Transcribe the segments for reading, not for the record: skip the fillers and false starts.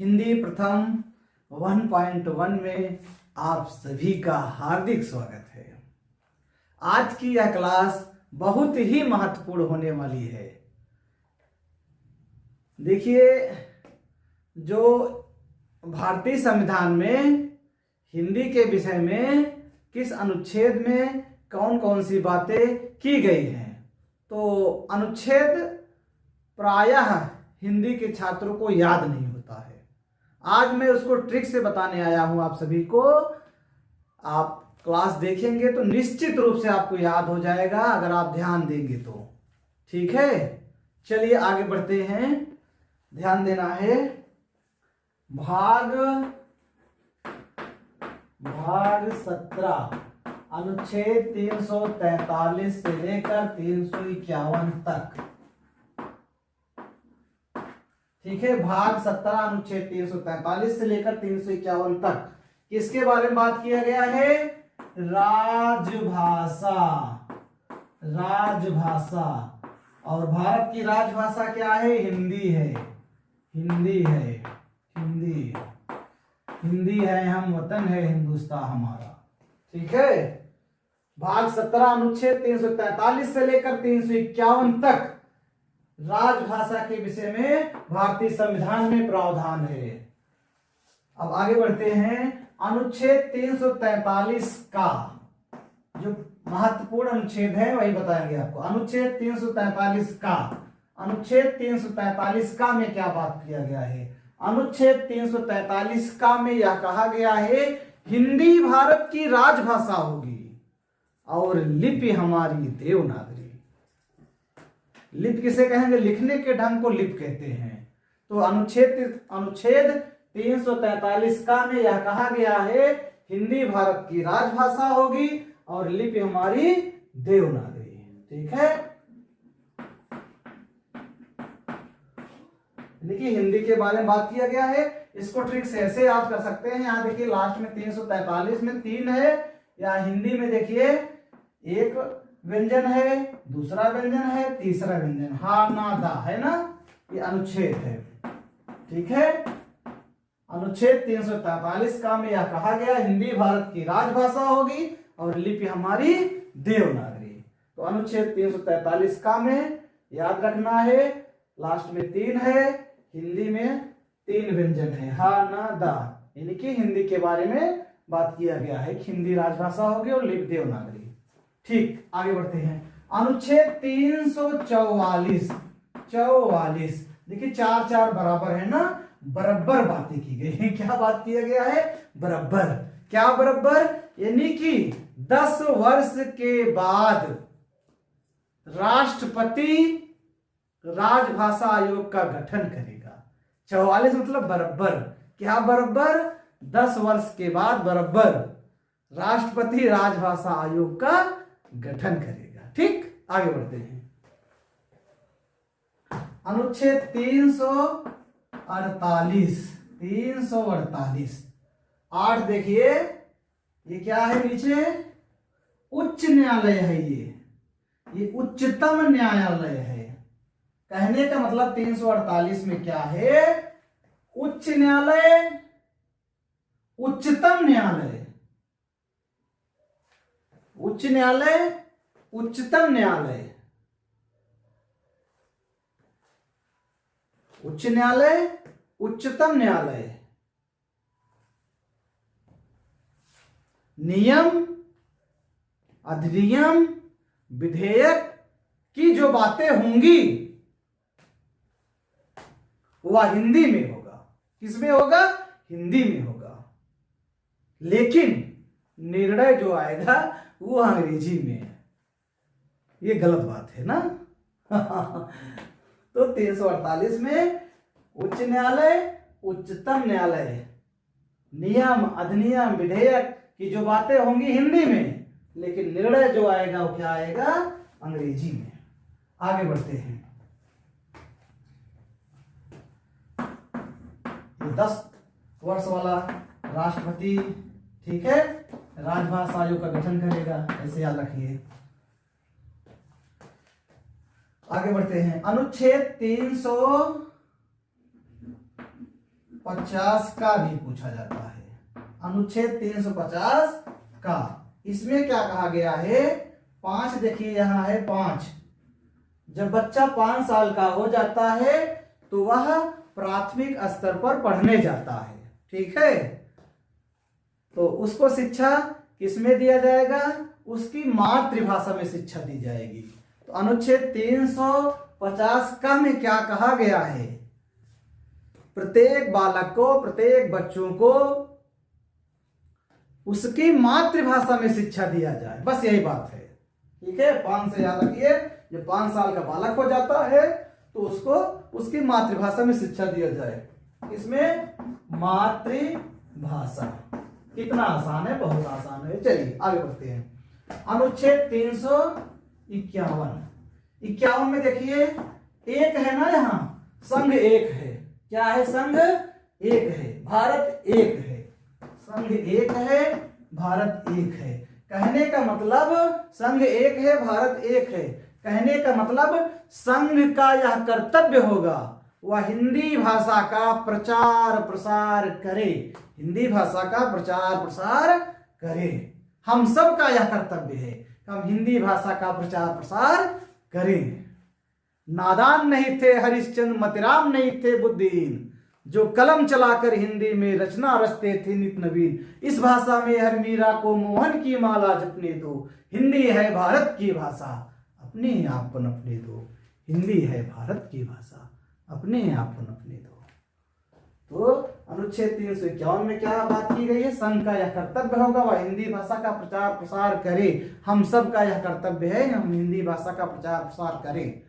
हिंदी प्रथम 1.1 में आप सभी का हार्दिक स्वागत है। आज की यह क्लास बहुत ही महत्वपूर्ण होने वाली है। देखिए, जो भारतीय संविधान में हिंदी के विषय में किस अनुच्छेद में कौन कौन सी बातें की गई हैं, तो अनुच्छेद प्रायः हिंदी के छात्रों को याद नहीं होता है। आज मैं उसको ट्रिक से बताने आया हूं आप सभी को। आप क्लास देखेंगे तो निश्चित रूप से आपको याद हो जाएगा, अगर आप ध्यान देंगे तो। ठीक है, चलिए आगे बढ़ते हैं। ध्यान देना है। भाग 17 अनुच्छेद 343 से लेकर 351 तक। ठीक है, भाग 17 अनुच्छेद 343 से लेकर 351 तक किसके बारे में बात किया गया है? राजभाषा। राजभाषा। और भारत की राजभाषा क्या है? हिंदी है। हिंदी है। हिंदी। हिंदी है हम वतन है हिंदुस्तान हमारा। ठीक है, भाग 17 अनुच्छेद 343 से लेकर 351 तक राजभाषा के विषय में भारतीय संविधान में प्रावधान है। अब आगे बढ़ते हैं। अनुच्छेद 343 का जो महत्वपूर्ण अनुच्छेद है वही बताएंगे आपको। अनुच्छेद 343 का, अनुच्छेद 343 का में क्या बात किया गया है? अनुच्छेद 343 का में यह कहा गया है हिंदी भारत की राजभाषा होगी और लिपि हमारी देवनागरी। लिप किसे कहेंगे? लिखने के ढंग को लिप कहते हैं। तो अनुच्छेद 343 का में यह कहा गया है हिंदी भारत की राजभाषा होगी और लिपि हमारी देवनागरी। ठीक है, देखिए हिंदी के बारे में बात किया गया है। इसको ट्रिक से ऐसे याद कर सकते हैं। यहाँ देखिए लास्ट में 343 में 3 है, या हिंदी में देखिए एक व्यंजन है, दूसरा व्यंजन है, तीसरा व्यंजन, हा ना दा है ना, ये अनुच्छेद है। ठीक है, अनुच्छेद 343 का में यह कहा गया हिंदी भारत की राजभाषा होगी और लिपि हमारी देवनागरी। तो अनुच्छेद 343 का में याद रखना है, लास्ट में 3 है, हिंदी में 3 व्यंजन है, हा ना दा, यानी कि हिंदी के बारे में बात किया गया है कि हिंदी राजभाषा होगी और लिपि देवनागरी। ठीक, आगे बढ़ते हैं। अनुच्छेद 344 देखिए 4 बराबर है ना, बराबर बातें की गई है। क्या बात किया गया है? बराबर। क्या बराबर? यानी कि 10 वर्ष के बाद राष्ट्रपति राजभाषा आयोग का गठन करेगा। 44 मतलब बराबर। क्या बराबर? 10 वर्ष के बाद बराबर राष्ट्रपति राजभाषा आयोग का गठन करेगा। ठीक, आगे बढ़ते हैं। अनुच्छेद 348 8 देखिए, ये क्या है? नीचे उच्च न्यायालय है। ये उच्चतम न्यायालय है। कहने का मतलब 348 में क्या है? उच्च न्यायालय, उच्चतम न्यायालय, उच्च न्यायालय, उच्चतम न्यायालय, उच्च न्यायालय, उच्चतम न्यायालय, नियम, अधिनियम, विधेयक की जो बातें होंगी वह हिंदी में होगा। किसमें होगा? हिंदी में होगा। लेकिन निर्णय जो आएगा वो अंग्रेजी में है। ये गलत बात है ना। तो 348 में उच्च न्यायालय, उच्चतम न्यायालय, नियम, अधिनियम, विधेयक की जो बातें होंगी हिंदी में, लेकिन निर्णय जो आएगा वो क्या आएगा? अंग्रेजी में। आगे बढ़ते हैं। 10 वर्ष वाला राष्ट्रपति, ठीक है, राजभाषा आयोग का गठन करेगा, ऐसे याद रखिए। आगे बढ़ते हैं। अनुच्छेद 350 का भी पूछा जाता है। अनुच्छेद 350 का, इसमें क्या कहा गया है, 5 देखिए यहाँ है 5, जब बच्चा 5 साल का हो जाता है तो वह प्राथमिक स्तर पर पढ़ने जाता है, ठीक है। तो उसको शिक्षा किसमें दिया जाएगा, उसकी मातृभाषा में शिक्षा दी जाएगी। तो अनुच्छेद 350 का में क्या कहा गया है, प्रत्येक बालक को, प्रत्येक बच्चों को उसकी मातृभाषा में शिक्षा दिया जाए, बस यही बात है, ठीक है। 5 से याद रखिए, जब 5 साल का बालक हो जाता है तो उसको उसकी मातृभाषा में शिक्षा दिया जाए। इसमें मातृभाषा कितना आसान है, बहुत आसान है। चलिए आगे बढ़ते हैं। अनुच्छेद 351 में देखिए एक है ना, यहाँ संघ एक है, क्या है, संघ एक है, भारत एक है, संघ एक है, भारत एक है। कहने का मतलब संघ एक है, भारत एक है, कहने का मतलब संघ का यह कर्तव्य होगा वह हिंदी भाषा का प्रचार प्रसार करे, हिंदी भाषा का प्रचार प्रसार करे। हम सब का यह कर्तव्य है कि हम हिंदी भाषा का प्रचार प्रसार करें। नादान नहीं थे हरिश्चंद्र, मतिराम नहीं थे बुद्धिहीन, जो कलम चलाकर हिंदी में रचना रचते थे नित नवीन। इस भाषा में हर मीरा को मोहन की माला जपने दो, हिंदी है भारत की भाषा अपने आपन अपने दो, हिंदी है भारत की भाषा अपने आपन अपने दो। तो अनुच्छेद 351 में क्या बात की गई है, संघ का यह कर्तव्य होगा वह हिंदी भाषा का प्रचार प्रसार करे। हम सब का यह कर्तव्य है, हम हिंदी भाषा का प्रचार प्रसार करें।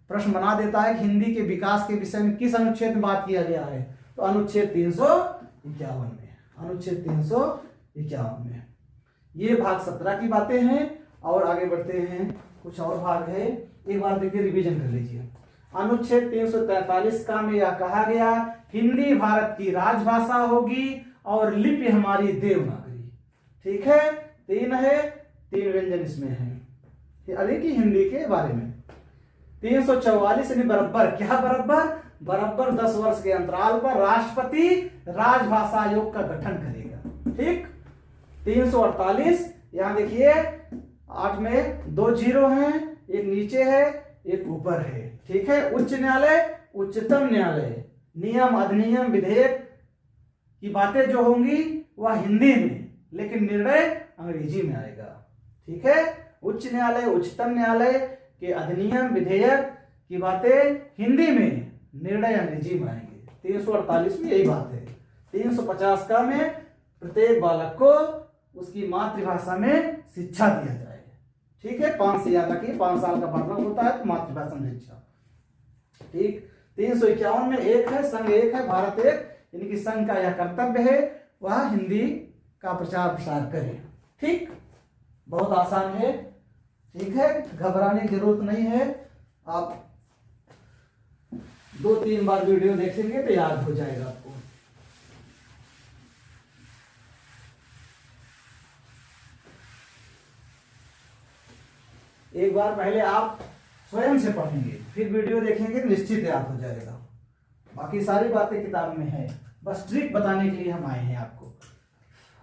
प्रश्न बना देता है कि हिंदी के विकास के विषय में किस अनुच्छेद में बात किया गया है, तो अनुच्छेद 351 में, अनुच्छेद 351 में। ये भाग 17 की बातें हैं। और आगे बढ़ते हैं, कुछ और भाग है, एक बार देखिए रिवीजन कर लीजिए। अनुच्छेद 343 का में यह कहा गया हिंदी भारत की राजभाषा होगी और लिपि हमारी देवनागरी, ठीक है। 3 है, 3 व्यंजन इसमें है अरे की हिंदी के बारे में। 344 यानी बराबर, क्या बराबर, बराबर 10 वर्ष के अंतराल पर राष्ट्रपति राजभाषा आयोग का गठन करेगा, ठीक। 348 यहां देखिए 8 में 2 जीरो हैं, एक नीचे है एक ऊपर है, ठीक है। उच्च न्यायालय, उच्चतम न्यायालय, नियम अधिनियम विधेयक की बातें जो होंगी वह हिंदी में, लेकिन निर्णय अंग्रेजी में आएगा, ठीक है। उच्च न्यायालय, उच्चतम न्यायालय के अधिनियम विधेयक की बातें हिंदी में, निर्णय अंग्रेजी में आएंगे। 348 में यही बात है। 350 का में प्रत्येक बालक को उसकी मातृभाषा में शिक्षा दिया जाएगा, ठीक है। 5 से याद रखिए, 5 साल का बालक होता है तो मातृभाषा में शिक्षा, ठीक। 351 में एक है, संघ एक है, भारत एक, यानी कि संघ का यह कर्तव्य है वह हिंदी का प्रचार प्रसार करे, ठीक। बहुत आसान है, ठीक है, घबराने की जरूरत नहीं है। आप 2-3 बार वीडियो देखेंगे तो याद हो जाएगा आपको। एक बार पहले आप स्वयं से पढ़ेंगे, फिर वीडियो देखेंगे तो निश्चित याद हो जाएगा। बाकी सारी बातें किताब में है, बस ट्रिक बताने के लिए हम आए हैं आपको।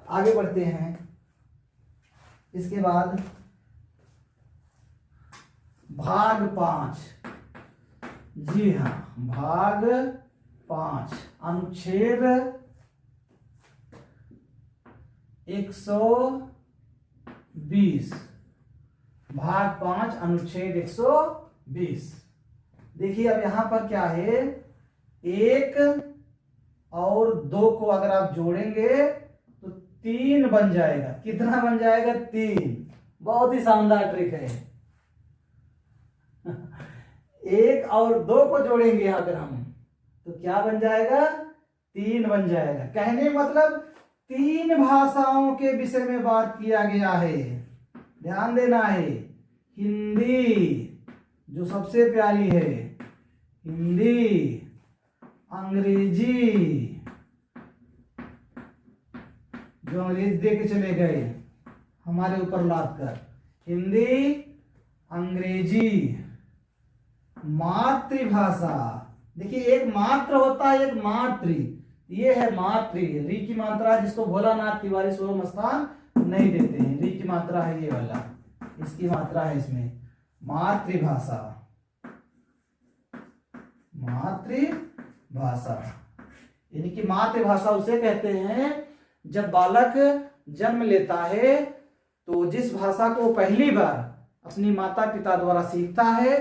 आगे बढ़ते हैं। इसके बाद भाग 5, जी हाँ, भाग 5 अनुच्छेद 120, भाग 5 अनुच्छेद 120। देखिए अब यहां पर क्या है, 1 और 2 को अगर आप जोड़ेंगे तो 3 बन जाएगा। कितना बन जाएगा, 3। बहुत ही शानदार ट्रिक है। 1 और 2 को जोड़ेंगे अगर हम तो क्या बन जाएगा, 3 बन जाएगा। कहने मतलब 3 भाषाओं के विषय में बात किया गया है, ध्यान देना है। हिंदी जो सबसे प्यारी है, हिंदी, अंग्रेजी जो अंग्रेज दे के चले गए हमारे ऊपर लाद कर, हिंदी, अंग्रेजी, मातृभाषा। देखिए एक मात्र होता है, एक मातृ, ये है मातृ, री की मात्रा जिसको भोलानाथ तिवारी सोम स्थान नहीं देते हैं, री की मात्रा है ये वाला, इसकी मात्रा है इसमें मातृभाषा, मातृभाषा। यानी कि मातृभाषा उसे कहते हैं जब बालक जन्म लेता है तो जिस भाषा को पहली बार अपनी माता पिता द्वारा सीखता है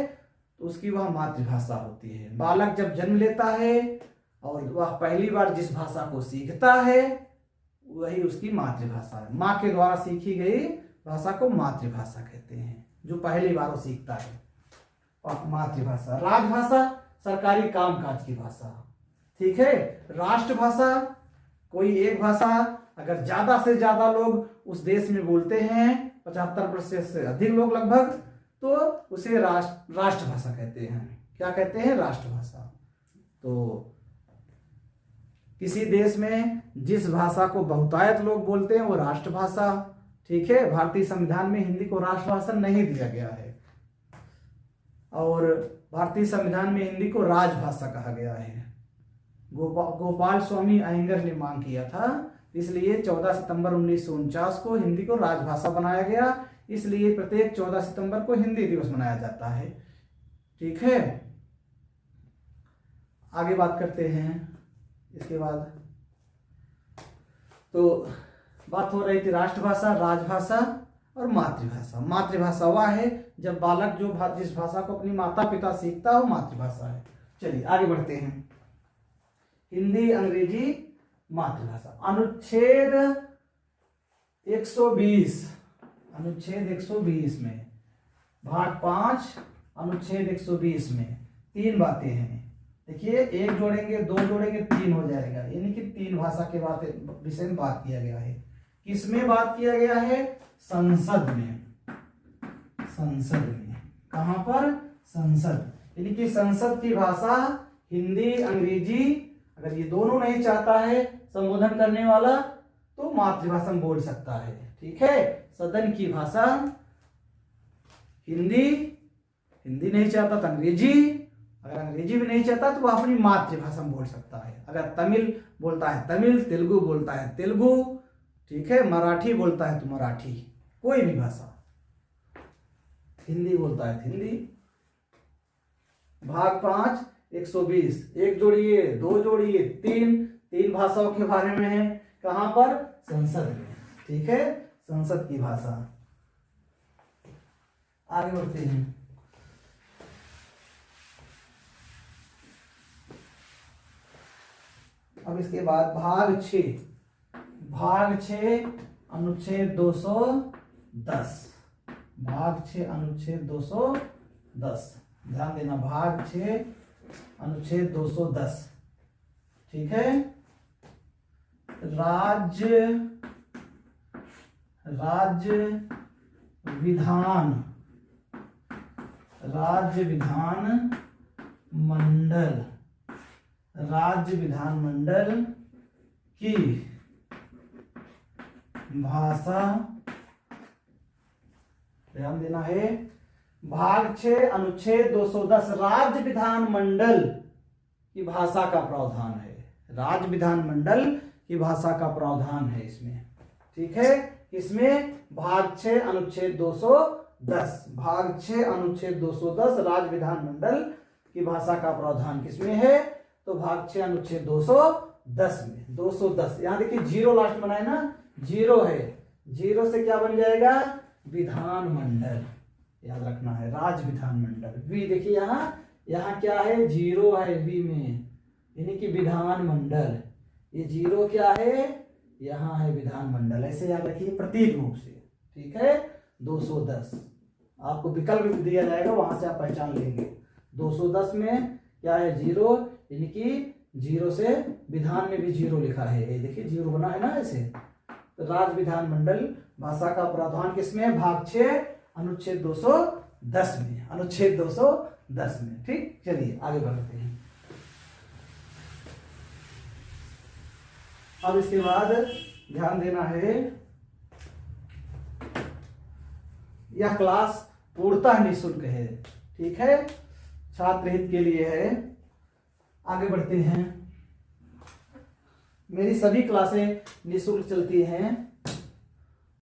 तो उसकी वह मातृभाषा होती है। बालक जब जन्म लेता है और वह पहली बार जिस भाषा को सीखता है वही उसकी मातृभाषा है। माँ के द्वारा सीखी गई भाषा को मातृभाषा कहते हैं, जो पहली बार वो सीखता है, और मातृभाषा। राजभाषा सरकारी कामकाज की भाषा, ठीक है। राष्ट्रभाषा कोई एक भाषा अगर ज्यादा से ज्यादा लोग उस देश में बोलते हैं, 75% से अधिक लोग लगभग, तो उसे राष्ट्रभाषा कहते हैं। क्या कहते हैं? राष्ट्रभाषा। तो किसी देश में जिस भाषा को बहुतायत लोग बोलते हैं वो राष्ट्रभाषा, ठीक है। भारतीय संविधान में हिंदी को राष्ट्रभाषा नहीं दिया गया है, और भारतीय संविधान में हिंदी को राजभाषा कहा गया है। गोपाल स्वामी अयंगर ने मांग किया था, इसलिए 14 सितंबर 1949 को हिंदी को राजभाषा बनाया गया। इसलिए प्रत्येक 14 सितंबर को हिंदी दिवस मनाया जाता है, ठीक है। आगे बात करते हैं। इसके बाद तो बात हो रही थी राष्ट्रभाषा, राजभाषा और मातृभाषा। मातृभाषा वह है जब बालक जो जिस भाषा को अपनी माता पिता सीखता हो, मातृभाषा है। चलिए आगे बढ़ते हैं। हिंदी, अंग्रेजी, मातृभाषा। अनुच्छेद 120, अनुच्छेद 120 में भाग 5 अनुच्छेद 120 में 3 बातें हैं। देखिए, 1 जोड़ेंगे, 2 जोड़ेंगे, 3 हो जाएगा। यानी कि 3 भाषा के विषय में बात किया गया है। किसमें बात किया गया है? संसद में, संसद में। कहां पर? संसद। यानी कि संसद की भाषा हिंदी, अंग्रेजी, अगर ये दोनों नहीं चाहता है संबोधन करने वाला तो मातृभाषा में बोल सकता है, ठीक है। सदन की भाषा हिंदी, हिंदी नहीं चाहता तो अंग्रेजी, अगर अंग्रेजी भी नहीं चाहता तो वह अपनी मातृभाषा में बोल सकता है। अगर तमिल बोलता है तमिल, तेलुगु बोलता है तेलुगु, ठीक है, मराठी बोलता है तो मराठी, कोई भी भाषा। हिंदी बोलता है हिंदी। भाग 5 120, 1 जोड़िए, 2 जोड़िए, 3 भाषाओं के बारे में है। कहां पर? संसद में, ठीक है, संसद की भाषा। आगे बढ़ते हैं। अब इसके बाद भाग 6, भाग 6 अनुच्छेद 210, भाग 6 अनुच्छेद 210, ध्यान देना, भाग 6 अनुच्छेद 210, ठीक है। राज्य विधान मंडल, राज्य विधानमंडल की भाषा, ध्यान देना है। भाग 6 अनुच्छेद 210 राज्य विधानमंडल की भाषा का प्रावधान है। राज्य विधानमंडल की भाषा का प्रावधान है इसमें, ठीक है। इसमें भाग 6 अनुच्छेद 210, भाग 6 अनुच्छेद 210 राज्य विधानमंडल की भाषा का प्रावधान किसमें है? तो भाग 6 अनुच्छेद 210 में। 210 यहां देखिए, 0 लास्ट बनाए ना, 0 है, 0 से क्या बन जाएगा? विधानमंडल, याद रखना है, राज्य विधानमंडल। वी देखिए यहाँ क्या है? 0 है वी में, यानी कि विधानमंडल। ये 0 क्या है? यहाँ है विधानमंडल, ऐसे याद रखिए प्रतीक रूप से, ठीक है। 210 आपको विकल्प दिया जाएगा, वहां से आप पहचान लेंगे। 210 में क्या है? 0, यानी कि 0 से विधान में भी 0 लिखा है, ये देखिए 0 बना है ना ऐसे। तो राज्य विधानमंडल भाषा का प्रावधान किसमें? भाग 6 अनुच्छेद 210 में, अनुच्छेद 210 में, ठीक। चलिए आगे बढ़ते हैं। अब इसके बाद ध्यान देना है, यह क्लास पूर्णतः निःशुल्क है, ठीक है, छात्र हित के लिए है। आगे बढ़ते हैं। मेरी सभी क्लासें निःशुल्क चलती हैं।